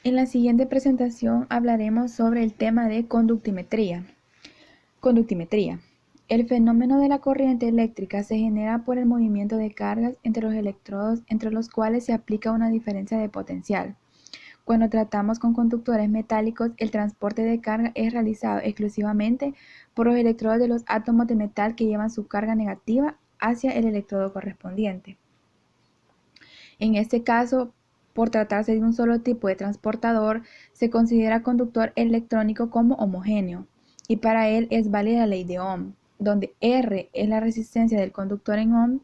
En la siguiente presentación hablaremos sobre el tema de conductimetría. Conductimetría. El fenómeno de la corriente eléctrica se genera por el movimiento de cargas entre los electrodos entre los cuales se aplica una diferencia de potencial. Cuando tratamos con conductores metálicos, el transporte de carga es realizado exclusivamente por los electrodos de los átomos de metal que llevan su carga negativa hacia el electrodo correspondiente. En este caso, por tratarse de un solo tipo de transportador, se considera conductor electrónico como homogéneo, y para él es válida la ley de Ohm, donde R es la resistencia del conductor en ohm,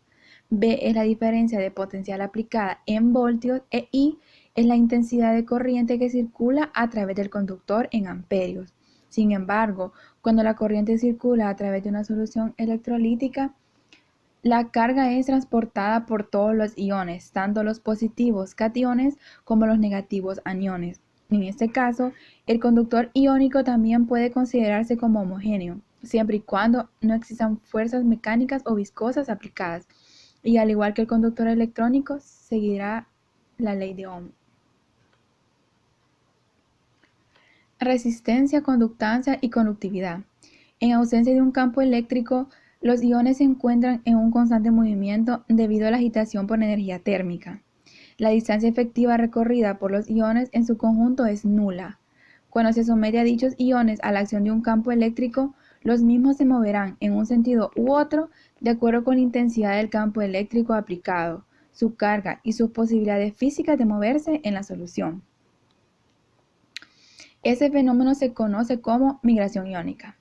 B es la diferencia de potencial aplicada en voltios e I es la intensidad de corriente que circula a través del conductor en amperios. Sin embargo, cuando la corriente circula a través de una solución electrolítica, la carga es transportada por todos los iones, tanto los positivos cationes como los negativos aniones. En este caso, el conductor iónico también puede considerarse como homogéneo, siempre y cuando no existan fuerzas mecánicas o viscosas aplicadas, y al igual que el conductor electrónico, seguirá la ley de Ohm. Resistencia, conductancia y conductividad. En ausencia de un campo eléctrico, los iones se encuentran en un constante movimiento debido a la agitación por energía térmica. La distancia efectiva recorrida por los iones en su conjunto es nula. Cuando se somete a dichos iones a la acción de un campo eléctrico, los mismos se moverán en un sentido u otro de acuerdo con la intensidad del campo eléctrico aplicado, su carga y sus posibilidades físicas de moverse en la solución. Ese fenómeno se conoce como migración iónica.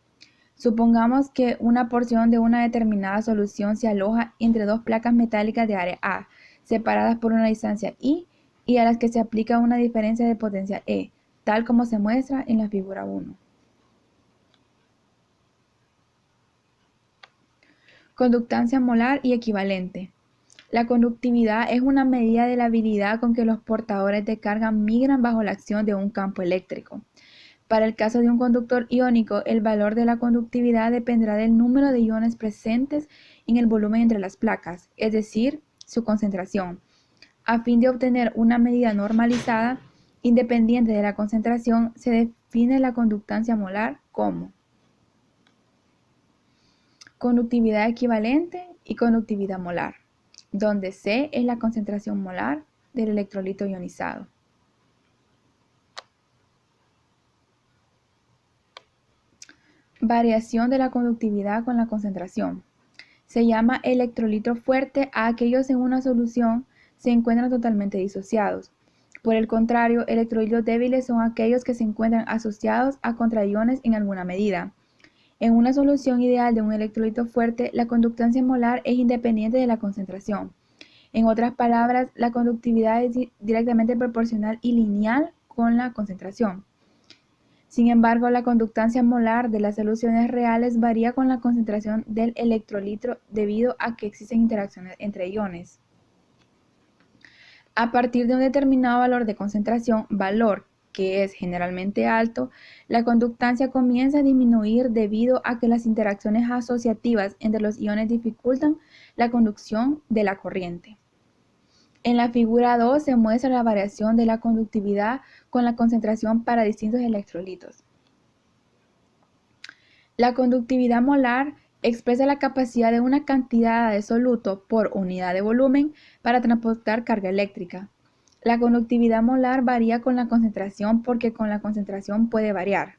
Supongamos que una porción de una determinada solución se aloja entre dos placas metálicas de área A, separadas por una distancia I, y a las que se aplica una diferencia de potencial E, tal como se muestra en la figura 1. Conductancia molar y equivalente. La conductividad es una medida de la habilidad con que los portadores de carga migran bajo la acción de un campo eléctrico. Para el caso de un conductor iónico, el valor de la conductividad dependerá del número de iones presentes en el volumen entre las placas, es decir, su concentración. A fin de obtener una medida normalizada, independiente de la concentración, se define la conductancia molar como conductividad equivalente y conductividad molar, donde C es la concentración molar del electrolito ionizado. Variación de la conductividad con la concentración. Se llama electrolito fuerte a aquellos en una solución se encuentran totalmente disociados. Por el contrario, electrolitos débiles son aquellos que se encuentran asociados a contraiones en alguna medida. En una solución ideal de un electrolito fuerte, la conductancia molar es independiente de la concentración. En otras palabras, la conductividad es directamente proporcional y lineal con la concentración. Sin embargo, la conductancia molar de las soluciones reales varía con la concentración del electrolito debido a que existen interacciones entre iones. A partir de un determinado valor de concentración, valor que es generalmente alto, la conductancia comienza a disminuir debido a que las interacciones asociativas entre los iones dificultan la conducción de la corriente. En la figura 2 se muestra la variación de la conductividad con la concentración para distintos electrolitos. La conductividad molar expresa la capacidad de una cantidad de soluto por unidad de volumen para transportar carga eléctrica. La conductividad molar varía con la concentración porque con la concentración puede variar.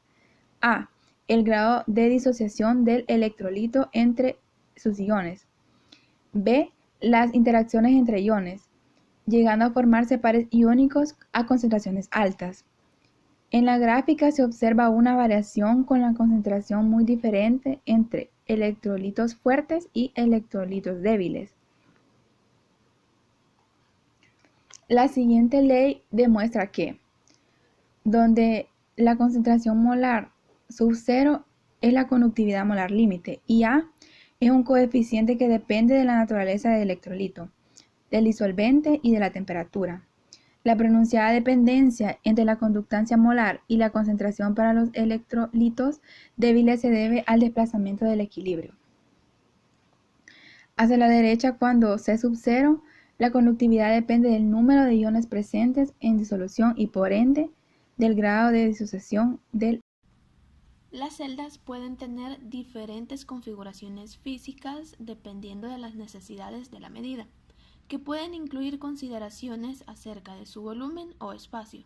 A. El grado de disociación del electrolito entre sus iones. B. Las interacciones entre iones, llegando a formarse pares iónicos a concentraciones altas. En la gráfica se observa una variación con la concentración muy diferente entre electrolitos fuertes y electrolitos débiles. La siguiente ley demuestra que, donde la concentración molar sub 0 es la conductividad molar límite y A es un coeficiente que depende de la naturaleza del electrolito, del disolvente y de la temperatura. La pronunciada dependencia entre la conductancia molar y la concentración para los electrolitos débiles se debe al desplazamiento del equilibrio. Hacia la derecha, cuando C sub 0, la conductividad depende del número de iones presentes en disolución y por ende del grado de disociación del. Las celdas pueden tener diferentes configuraciones físicas dependiendo de las necesidades de la medida, que pueden incluir consideraciones acerca de su volumen o espacio.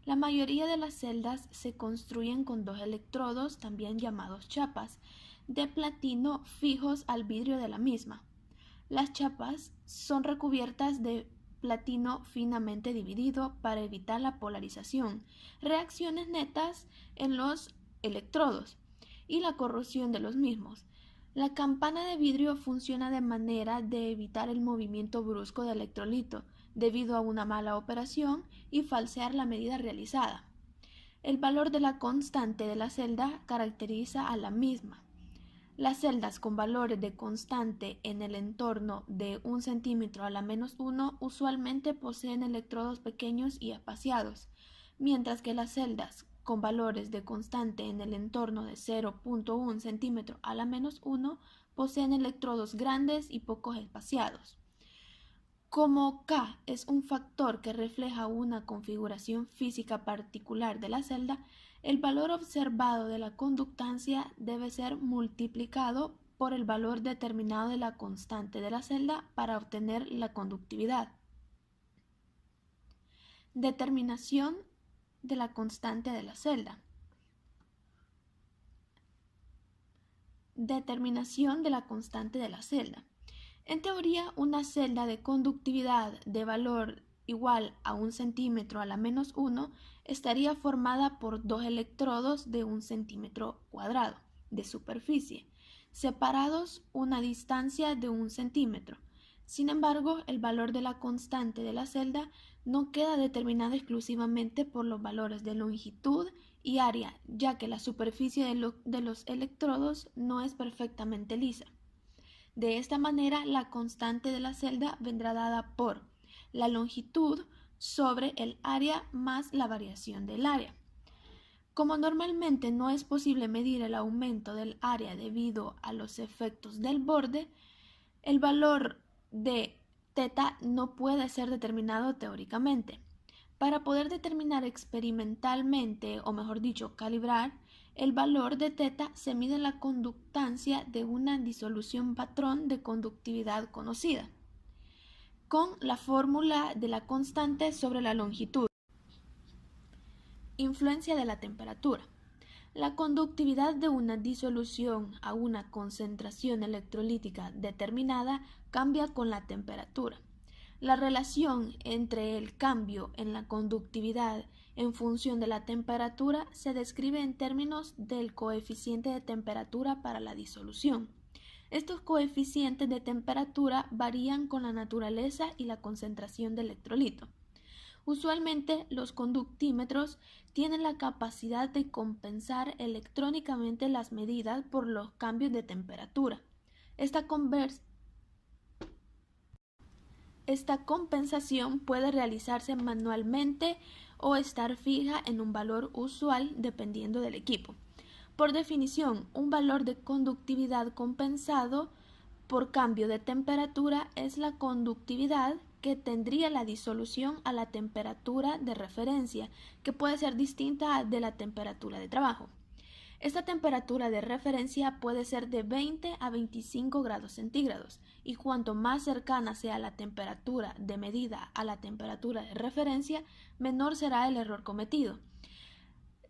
La mayoría de las celdas se construyen con dos electrodos, también llamados chapas, de platino fijos al vidrio de la misma. Las chapas son recubiertas de platino finamente dividido para evitar la polarización, reacciones netas en los electrodos y la corrosión de los mismos. La campana de vidrio funciona de manera de evitar el movimiento brusco del electrolito debido a una mala operación y falsear la medida realizada. El valor de la constante de la celda caracteriza a la misma. Las celdas con valores de constante en el entorno de 1 centímetro a la -1 usualmente poseen electrodos pequeños y espaciados, mientras que las celdas con valores de constante en el entorno de 0,1 centímetro a la -1 poseen electrodos grandes y poco espaciados. Como K es un factor que refleja una configuración física particular de la celda, el valor observado de la conductancia debe ser multiplicado por el valor determinado de la constante de la celda para obtener la conductividad. Determinación de la constante de la celda. Determinación de la constante de la celda. En teoría, una celda de conductividad de valor igual a 1 centímetro a la -1 estaría formada por dos electrodos de 1 centímetro cuadrado de superficie, separados una distancia de 1 centímetro. Sin embargo, el valor de la constante de la celda no queda determinado exclusivamente por los valores de longitud y área, ya que la superficie de los electrodos no es perfectamente lisa. De esta manera, la constante de la celda vendrá dada por la longitud sobre el área más la variación del área. Como normalmente no es posible medir el aumento del área debido a los efectos del borde, el valor de θ no puede ser determinado teóricamente. Para poder determinar experimentalmente, o mejor dicho, calibrar, el valor de θ se mide en la conductancia de una disolución patrón de conductividad conocida, con la fórmula de la constante sobre la longitud. Influencia de la temperatura. La conductividad de una disolución a una concentración electrolítica determinada cambia con la temperatura. La relación entre el cambio en la conductividad en función de la temperatura se describe en términos del coeficiente de temperatura para la disolución. Estos coeficientes de temperatura varían con la naturaleza y la concentración del electrolito. Usualmente los conductímetros tienen la capacidad de compensar electrónicamente las medidas por los cambios de temperatura. Esta compensación puede realizarse manualmente o estar fija en un valor usual dependiendo del equipo. Por definición, un valor de conductividad compensado por cambio de temperatura es la conductividad que tendría la disolución a la temperatura de referencia, que puede ser distinta de la temperatura de trabajo. Esta temperatura de referencia puede ser de 20 a 25 grados centígrados, y cuanto más cercana sea la temperatura de medida a la temperatura de referencia, menor será el error cometido.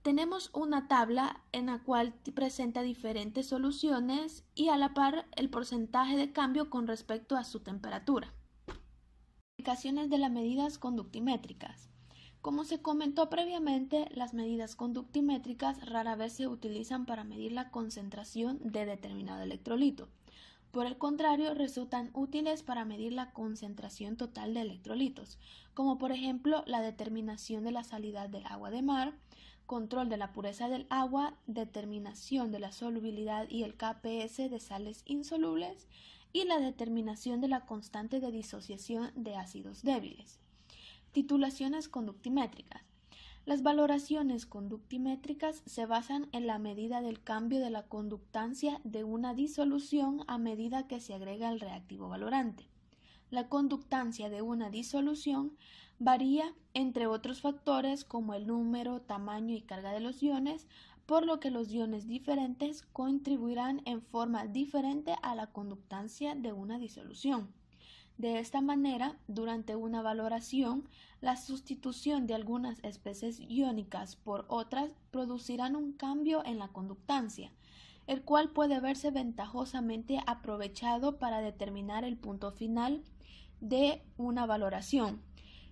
Tenemos una tabla en la cual presenta diferentes soluciones y a la par el porcentaje de cambio con respecto a su temperatura. Aplicaciones de las medidas conductimétricas. Como se comentó previamente, las medidas conductimétricas rara vez se utilizan para medir la concentración de determinado electrolito. Por el contrario, resultan útiles para medir la concentración total de electrolitos, como por ejemplo la determinación de la salida del agua de mar, control de la pureza del agua, determinación de la solubilidad y el KPS de sales insolubles y la determinación de la constante de disociación de ácidos débiles. Titulaciones conductimétricas. Las valoraciones conductimétricas se basan en la medida del cambio de la conductancia de una disolución a medida que se agrega el reactivo valorante. La conductancia de una disolución varía entre otros factores como el número, tamaño y carga de los iones, por lo que los iones diferentes contribuirán en forma diferente a la conductancia de una disolución. De esta manera, durante una valoración, la sustitución de algunas especies iónicas por otras producirán un cambio en la conductancia, el cual puede verse ventajosamente aprovechado para determinar el punto final de una valoración.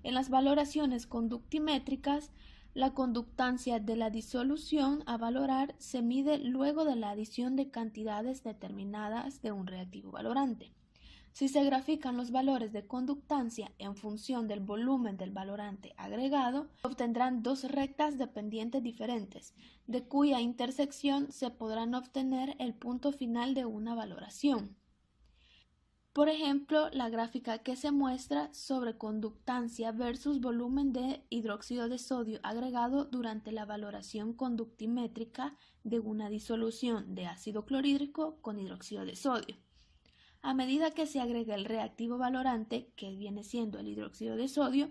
En las valoraciones conductimétricas, la conductancia de la disolución a valorar se mide luego de la adición de cantidades determinadas de un reactivo valorante. Si se grafican los valores de conductancia en función del volumen del valorante agregado, obtendrán dos rectas dependientes diferentes, de cuya intersección se podrán obtener el punto final de una valoración. Por ejemplo, la gráfica que se muestra sobre conductancia versus volumen de hidróxido de sodio agregado durante la valoración conductimétrica de una disolución de ácido clorhídrico con hidróxido de sodio. A medida que se agrega el reactivo valorante, que viene siendo el hidróxido de sodio,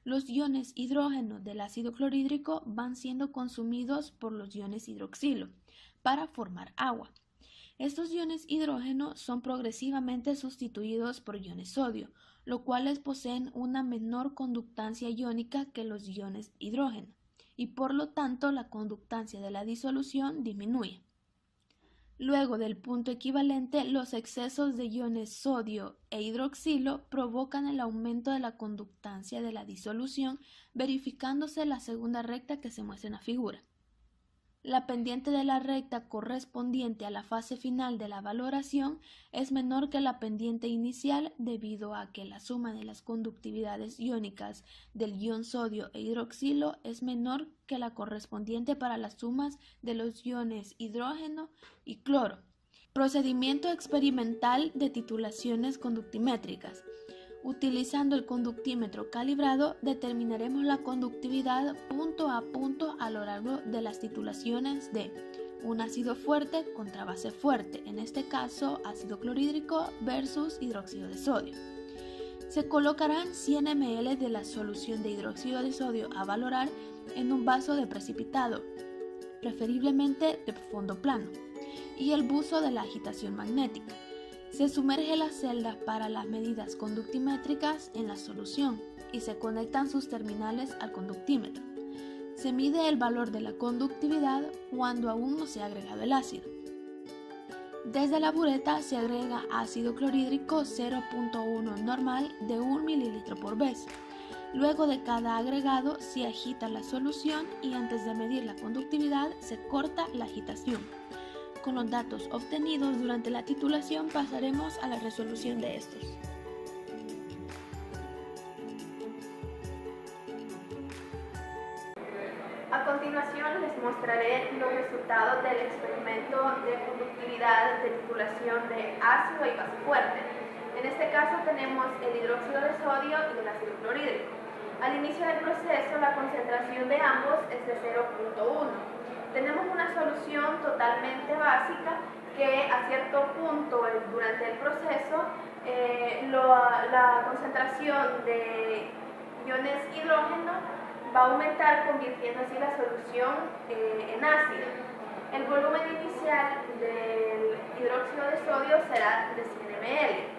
los iones hidrógeno del ácido clorhídrico van siendo consumidos por los iones hidroxilo para formar agua. Estos iones hidrógeno son progresivamente sustituidos por iones sodio, los cuales poseen una menor conductancia iónica que los iones hidrógeno, y por lo tanto la conductancia de la disolución disminuye. Luego del punto equivalente, los excesos de iones sodio e hidroxilo provocan el aumento de la conductancia de la disolución, verificándose la segunda recta que se muestra en la figura. La pendiente de la recta correspondiente a la fase final de la valoración es menor que la pendiente inicial debido a que la suma de las conductividades iónicas del ion sodio e hidroxilo es menor que la correspondiente para las sumas de los iones hidrógeno y cloro. Procedimiento experimental de titulaciones conductimétricas. Utilizando el conductímetro calibrado, determinaremos la conductividad punto a punto a lo largo de las titulaciones de un ácido fuerte contra base fuerte, en este caso ácido clorhídrico versus hidróxido de sodio. Se colocarán 100 ml de la solución de hidróxido de sodio a valorar en un vaso de precipitado, preferiblemente de fondo plano, y el buzo de la agitación magnética. Se sumerge la celda para las medidas conductimétricas en la solución y se conectan sus terminales al conductímetro. Se mide el valor de la conductividad cuando aún no se ha agregado el ácido. Desde la bureta se agrega ácido clorhídrico 0.1 normal de 1 ml por vez. Luego de cada agregado se agita la solución y antes de medir la conductividad se corta la agitación. Con los datos obtenidos durante la titulación pasaremos a la resolución de estos. A continuación les mostraré los resultados del experimento de conductividad de titulación de ácido y base fuerte. En este caso tenemos el hidróxido de sodio y el ácido clorhídrico. Al inicio del proceso la concentración de ambos es de 0.1. Tenemos una solución totalmente básica que a cierto punto durante el proceso la concentración de iones hidrógeno va a aumentar, convirtiendo así la solución en ácido. El volumen inicial del hidróxido de sodio será de 100 ml.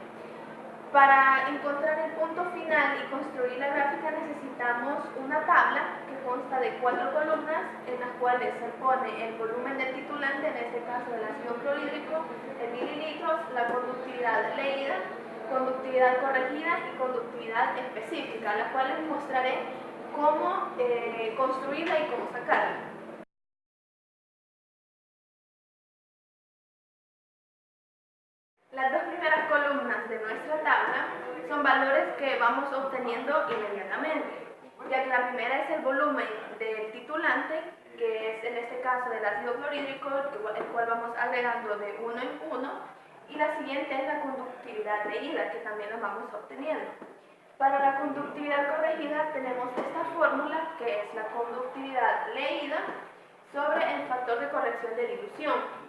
Para encontrar el punto final y construir la gráfica necesitamos una tabla que consta de 4 columnas en las cuales se pone el volumen del titulante, en este caso del ácido clorhídrico, en mililitros, la conductividad leída, conductividad corregida y conductividad específica, las cuales mostraré cómo construirla y cómo sacarla. Las dos primeras columnas de nuestra tabla son valores que vamos obteniendo inmediatamente, ya que la primera es el volumen del titulante, que es en este caso del ácido clorhídrico, el cual vamos agregando de uno en uno, y la siguiente es la conductividad leída, que también la vamos obteniendo. Para la conductividad corregida tenemos esta fórmula, que es la conductividad leída sobre el factor de corrección de dilución.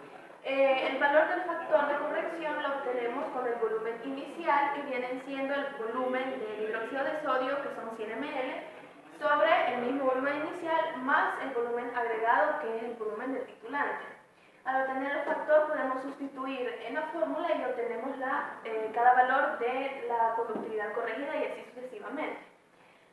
El valor del factor de corrección lo obtenemos con el volumen inicial, que viene siendo el volumen del hidróxido de sodio, que son 100 ml, sobre el mismo volumen inicial más el volumen agregado, que es el volumen del titulante. Al obtener el factor podemos sustituir en la fórmula y obtenemos cada valor de la conductividad corregida y así sucesivamente.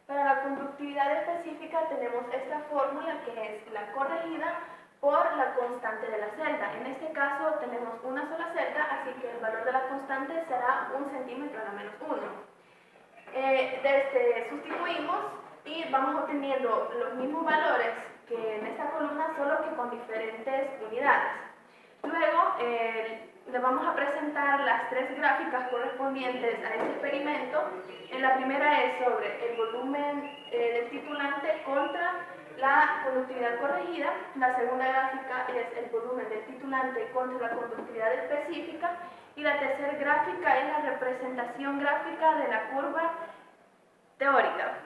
Para la conductividad específica tenemos esta fórmula, que es la corregida por la constante de la celda. En este caso tenemos una sola celda, así que el valor de la constante será 1 centímetro a la menos 1. Sustituimos y vamos obteniendo los mismos valores que en esta columna, solo que con diferentes unidades. Luego le vamos a presentar las 3 gráficas correspondientes a este experimento. La primera es sobre el volumen del titulante contra la conductividad corregida. La segunda gráfica es el volumen del titulante contra la conductividad específica. Y la tercera gráfica es la representación gráfica de la curva teórica.